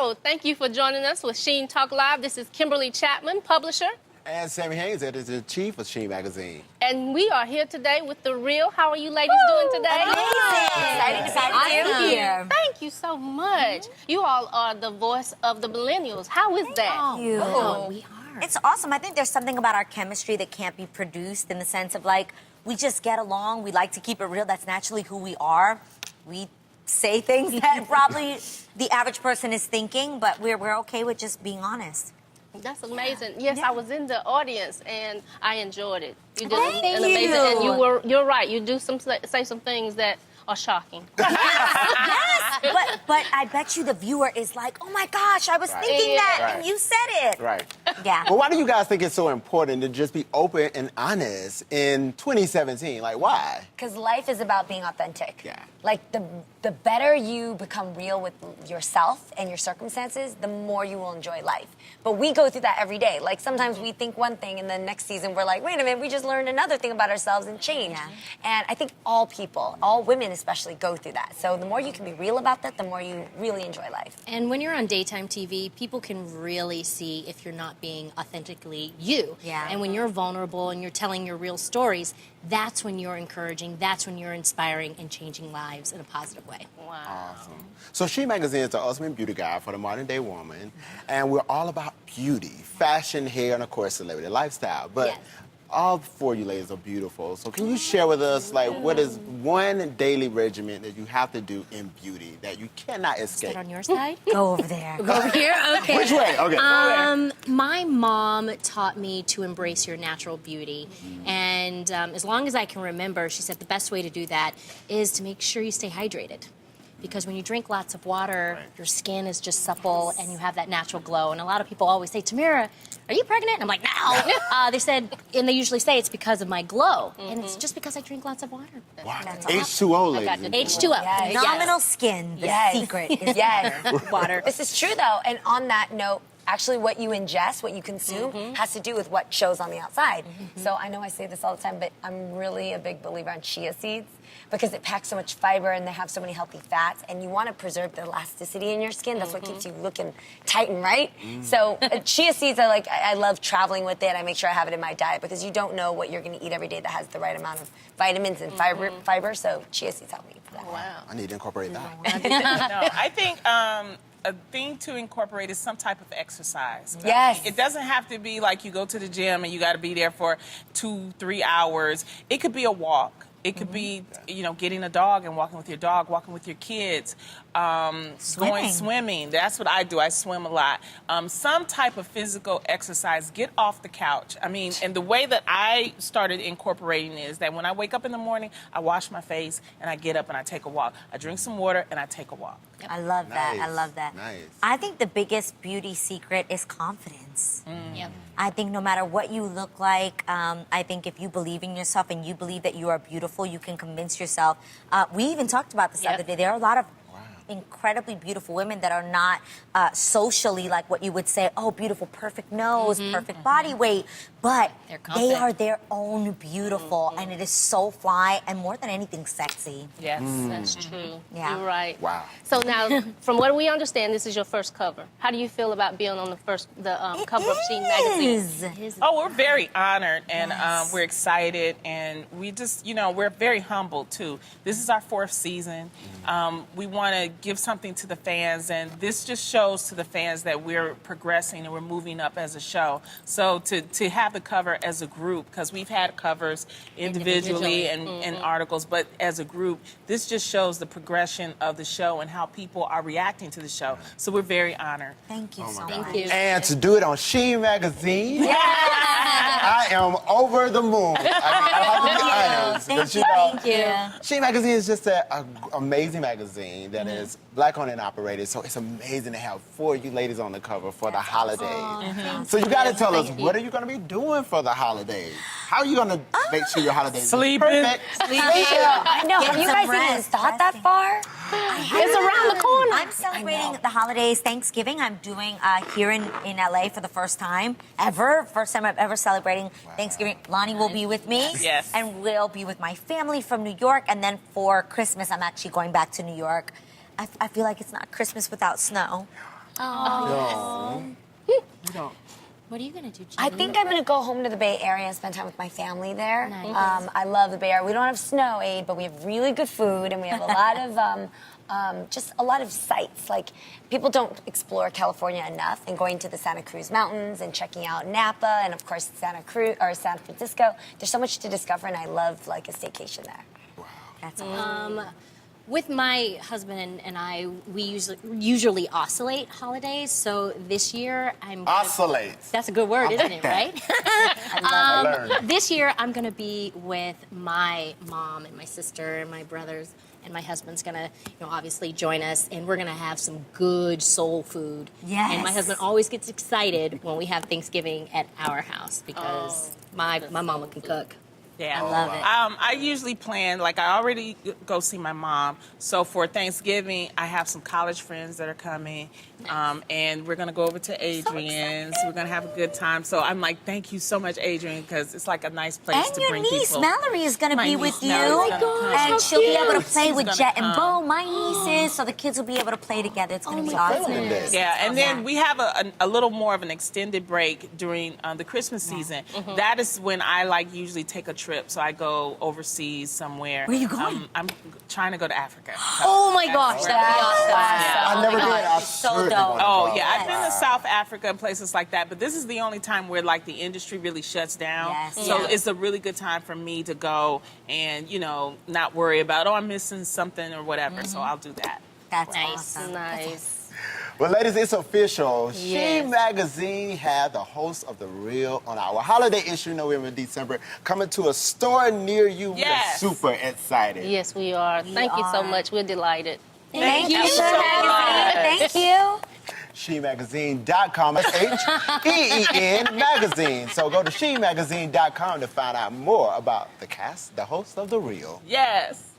Hello, thank you for joining us with Sheen Talk Live. This is Kimberly Chapman, publisher. And Sammy Haynes, editor-in-chief of Sheen Magazine. And we are here today with The Real. How are you ladies doing today? Amazing. Excited to be here. Thank you so much. You all are the voice of the millennials. How is that? Thank you. Oh, we are. It's awesome. I think there's something about our chemistry that can't be produced in the sense of like, we just get along. We like to keep it real. That's naturally who we are. We say things that probably the average person is thinking, but we're okay with just being honest. That's amazing. Yes, I was in the audience and I enjoyed it. You did Thank an you. amazing, and you're right. You do say some things that are shocking. Yes, but I bet you the viewer is like, oh my gosh, I was thinking that, and you said it. Right. Yeah. Well, why do you guys think it's so important to just be open and honest in 2017? Like, why? Because life is about being authentic. Yeah. Like, the better you become real with yourself and your circumstances, the more you will enjoy life. But we go through that every day. Like, sometimes we think one thing, and then next season we're like, wait a minute, we just learned another thing about ourselves and change. Yeah. And I think all people, all women especially, go through that. So the more you can be real about that, the more you really enjoy life. And when you're on daytime TV, people can really see if you're not being authentically you. Yeah. And when you're vulnerable and you're telling your real stories, that's when you're encouraging, that's when you're inspiring and changing lives in a positive way. Wow. Awesome. So Sheen Magazine is the ultimate beauty guide for the modern day woman, and we're all about beauty, fashion, hair, and of course celebrity lifestyle. But Yes. all four of you ladies are beautiful. So can you share with us, like, what is one daily regimen that you have to do in beauty that you cannot escape? Sit on your side. Go over there. Go over here? Okay. Which way? Okay. My mom taught me to embrace your natural beauty. And as long as I can remember, she said the best way to do that is to make sure you stay hydrated. Because when you drink lots of water, your skin is just supple and you have that natural glow. And a lot of people always say, Tamera, are you pregnant? And I'm like, no. They said, and they usually say it's because of my glow. And it's just because I drink lots of water. Wow. H2O, I got ladies. the- H2O. Yes. Phenomenal skin. The secret is Water. This is true, though. And on that note, actually what you ingest, what you consume, has to do with what shows on the outside. So I know I say this all the time, but I'm really a big believer on chia seeds because it packs so much fiber and they have so many healthy fats, and you want to preserve the elasticity in your skin. That's what keeps you looking tight and right. So chia seeds are like, I love traveling with it. I make sure I have it in my diet because you don't know what you're going to eat every day that has the right amount of vitamins and fiber. So chia seeds help me for that. Wow. I need to incorporate that. No, I think a thing to incorporate is some type of exercise. Yes. It doesn't have to be like you go to the gym and you got to be there for 2-3 hours. It could be a walk. It could be, getting a dog and walking with your dog, walking with your kids, going swimming. That's what I do. I swim a lot. Some type of physical exercise. Get off the couch. I mean, and the way that I started incorporating is that when I wake up in the morning, I wash my face and I get up and I take a walk. I drink some water and I take a walk. I love that. I Nice. love that. Nice. I think the biggest beauty secret is confidence. Yep. I think no matter what you look like, I think if you believe in yourself and you believe that you are beautiful, you can convince yourself. We even talked about this the other day. There are a lot of incredibly beautiful women that are not socially like what you would say, oh, beautiful, perfect nose, perfect body weight, but They're they confident. are their own beautiful, and it is so fly and more than anything sexy. Yes. That's true. Yeah. You're right. Wow. So now, from what we understand, this is your first cover. How do you feel about being on the cover of Sheen Magazine? Oh, we're very honored and we're excited, and we just, we're very humbled too. This is our 4th season. We want to give something to the fans, and this just shows to the fans that we're progressing and we're moving up as a show. So to have the cover as a group, because we've had covers individually and articles, but as a group, this just shows the progression of the show and how people are reacting to the show. So we're very honored. Thank you so much. Thank you. And to do it on Sheen Magazine, I am over the moon. I have to be honest. Thank you. Sheen Magazine is just an amazing magazine that is Black-owned and operated, so it's amazing to have 4 of you ladies on the cover for the holidays. So you got to tell us, what are you going to be doing for the holidays? How are you going to make sure your holidays Sleeping. perfect? I know. Have you guys even thought that far? It's around the corner. I'm celebrating the holidays, Thanksgiving. I'm doing here in LA for the first time ever. First time I'm ever celebrating Thanksgiving. Lonnie will be with me. Yes. And we'll be with my family from New York. And then for Christmas, I'm actually going back to New York. I feel like it's not Christmas without snow. What are you gonna do, Jeannie? I think I'm gonna go home to the Bay Area and spend time with my family there. Nice. I love the Bay Area. We don't have snow, Aid, but we have really good food and we have a lot of just a lot of sights. Like people don't explore California enough, and going to the Santa Cruz Mountains and checking out Napa and of course San Francisco. There's so much to discover, and I love like a staycation there. That's awesome. With my husband and I, we usually oscillate holidays. So this year, Oscillate. That's a good word, I isn't like it? that. Right? I learned. This year, I'm going to be with my mom and my sister and my brothers, and my husband's going to, obviously join us, and we're going to have some good soul food. Yes. And my husband always gets excited when we have Thanksgiving at our house because my mama can cook. Yeah, I love it. I usually plan, like I already go see my mom. So for Thanksgiving, I have some college friends that are coming, and we're gonna go over to Adrienne's. We're gonna have a good time. So I'm like, thank you so much, Adrienne, because it's like a nice place And to your bring niece, people. Mallory, is going to My be niece, with you. Mallory's gonna come. And she'll be able to play She's with gonna Jet and come. Bo, my nieces, so the kids will be able to play together. It's going to be awesome. goodness. Yeah, and then Yeah. we have a little more of an extended break during the Christmas season. That is when I usually take a trip. So I go overseas somewhere. Where are you going? I'm trying to go to Africa. Oh my gosh, that'd be awesome. I never did. I So certainly dope. wanna Oh go. yeah, I've been to South Africa and places like that, but this is the only time where like the industry really shuts down. Yes. So Yeah. it's a really good time for me to go and not worry about I'm missing something or whatever. So I'll do that. That's Nice. awesome. Nice. Well, ladies, it's official. Yes. Sheen Magazine had the host of The Real on our holiday issue, November and December, coming to a store near you. Yes. We're super excited. Yes, we are. Thank you so are. much. We're delighted. Thank you, you Sheen so Magazine. much. Thank you. SheenMagazine.com. That's HEEN Magazine. So go to SheenMagazine.com to find out more about the cast, the host of The Real. Yes.